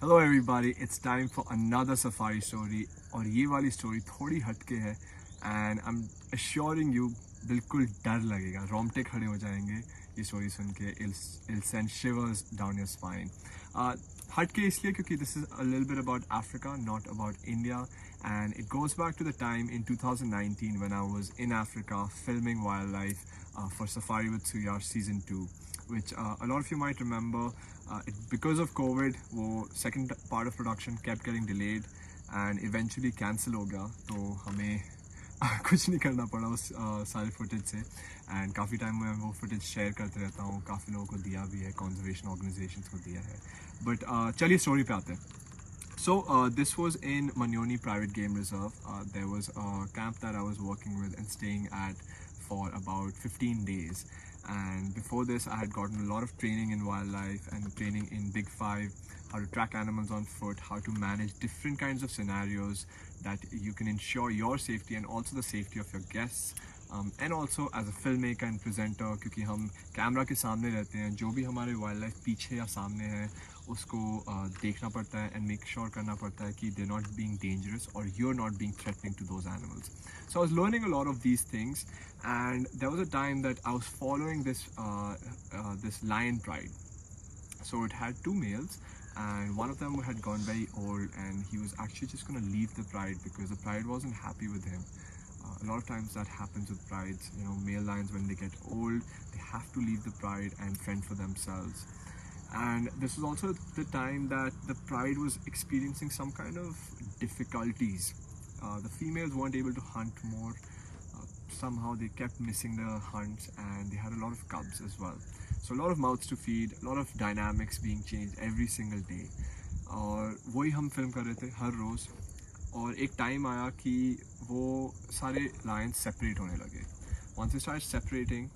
Hello everybody, it's time for another safari story और ये वाली story थोड़ी हटके है and I'm assuring you बिल्कुल डर लगेगा, रोंगटे खड़े हो जाएंगे ये story सुन के, it'll send shivers down your spine. हटके इसलिए क्योंकि this is a little bit about Africa, not about India, and it goes back to the time in 2019 when I was in Africa filming wildlife for Safari with Suyash season 2, which a lot of you might remember. Because of COVID, वो second part of production kept getting delayed and eventually cancel हो गया, तो हमें कुछ नहीं करना पड़ा उस सारे footage से, and काफ़ी time में वो footage share करते रहता हूँ, काफ़ी लोगों को दिया भी है, conservation organizations को दिया है, but चलिए story पे आते हैं. So this was in Manyoni Private Game Reserve. There was a camp that I was working with and staying at for about 15 days. And before this, I had gotten a lot of training in wildlife and training in Big Five, how to track animals on foot, how to manage different kinds of scenarios that you can ensure your safety and also the safety of your guests. And also as a filmmaker and presenter, क्योंकि हम camera के सामने रहते हैं, जो भी हमारे wild life पीछे या सामने है उसको देखना पड़ता है and make sure करना पड़ता है कि they're not being dangerous or you're not being threatening to those animals. So I was learning a lot of these things, and there was a time that I was following this lion pride. So it had two males, and one of them had gone very old, and he was actually just going to leave the pride because the pride wasn't happy with him. A lot of times that happens with prides. You know, male lions, when they get old, they have to leave the pride and fend for themselves. And this was also the time that the pride was experiencing some kind of difficulties. The females weren't able to hunt more. Somehow they kept missing the hunts, and they had a lot of cubs as well. So a lot of mouths to feed, a lot of dynamics being changed every single day. और वही हम film कर रहे थे हर रोज़, और एक time आया कि वो सारे लायंस सेपरेट होने लगे. Once they started separating,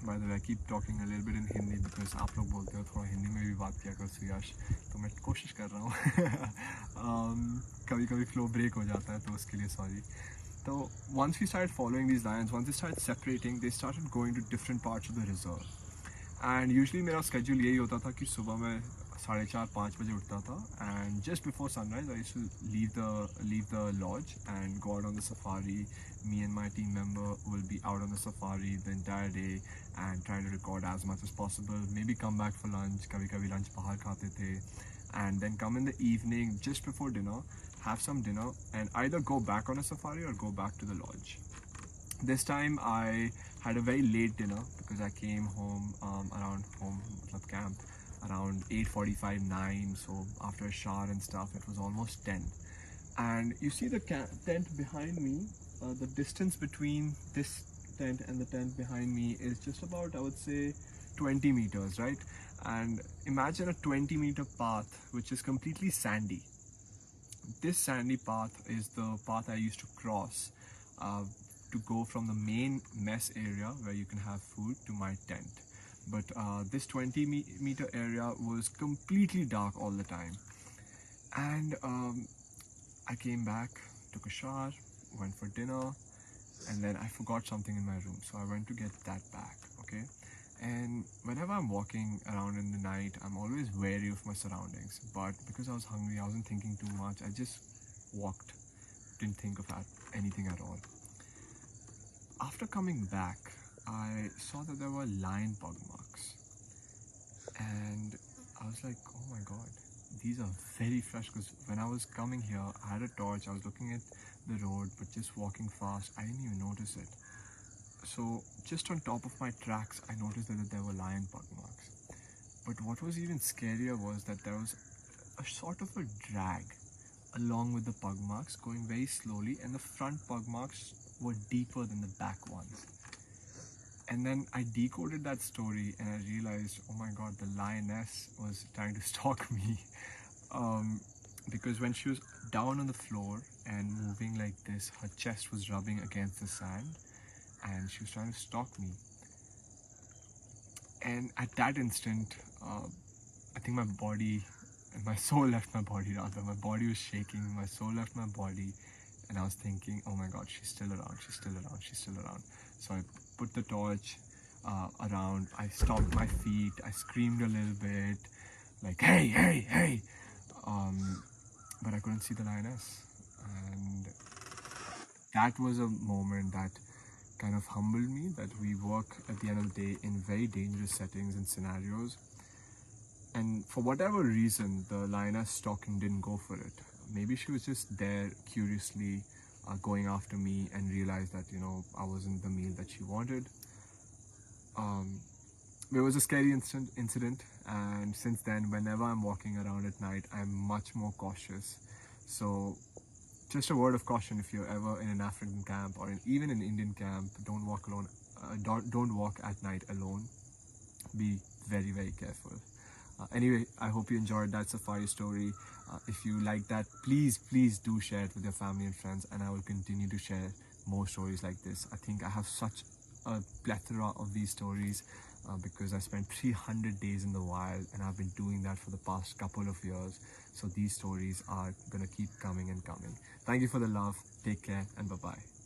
by the way, I keep talking a little bit in Hindi because आप लोग बोलते हो थोड़ा हिंदी में भी बात किया कर सुयाश, तो मैं कोशिश कर रहा हूँ. कभी कभी फ्लो ब्रेक हो जाता है, तो उसके लिए sorry. So once we started following these lions, once they started separating, they started going to different parts of the reserve. And usually मेरा schedule यही होता था कि सुबह मैं 4:30-5 बजे उठता था, and just before sunrise I used to leave the lodge and go out on the safari. Me and my team member will be out on the safari the entire day and try to record as much as possible. Maybe come back for lunch. कभी-कभी lunch बाहर खाते थे, and then come in the evening just before dinner, have some dinner, and either go back on a safari or go back to the lodge. This time I had a very late dinner because I came home around camp around 8:45, 9. So after a shower and stuff, it was almost 10. And you see the tent behind me. The distance between this tent and the tent behind me is just about, I would say, 20 meters, right? And imagine a 20-meter path which is completely sandy. This sandy path is the path I used to cross to go from the main mess area where you can have food to my tent. But this 20-meter area was completely dark all the time. And I came back, took a shower, went for dinner, and then I forgot something in my room. So I went to get that back, okay? And whenever I'm walking around in the night, I'm always wary of my surroundings. But because I was hungry, I wasn't thinking too much. I just walked, didn't think of anything at all. After coming back, I saw that there were lion pug marks. And I was like, oh my god, these are very fresh, because when I was coming here, I had a torch, I was looking at the road, but just walking fast, I didn't even notice it. So just on top of my tracks, I noticed that there were lion pug marks. But what was even scarier was that there was a sort of a drag along with the pug marks, going very slowly, and the front pug marks were deeper than the back ones. And then I decoded that story and I realized, oh my god, the lioness was trying to stalk me. Because when she was down on the floor and moving like this, her chest was rubbing against the sand and she was trying to stalk me. And at that instant, I think my body, my soul left my body rather. My body was shaking, my soul left my body, and I was thinking, oh my god, she's still around, she's still around, she's still around. So I put the torch around, I stomped my feet, I screamed a little bit, like, hey, hey, hey. but I couldn't see the lioness. And that was a moment that kind of humbled me, that we work at the end of the day in very dangerous settings and scenarios. And for whatever reason, the lioness stalking didn't go for it. Maybe she was just there curiously going after me and realized that, I wasn't the meal that she wanted. It was a scary incident, and since then, whenever I'm walking around at night, I'm much more cautious. So just a word of caution: if you're ever in an African camp or even an Indian camp, don't walk alone. Don't walk at night alone. Be very, very careful. Anyway, I hope you enjoyed that safari story. If you like that, please do share it with your family and friends, and I will continue to share more stories like this. I think I have such a plethora of these stories because I spent 300 days in the wild, and I've been doing that for the past couple of years. So these stories are gonna keep coming and coming. Thank you for the love. Take care, and bye-bye.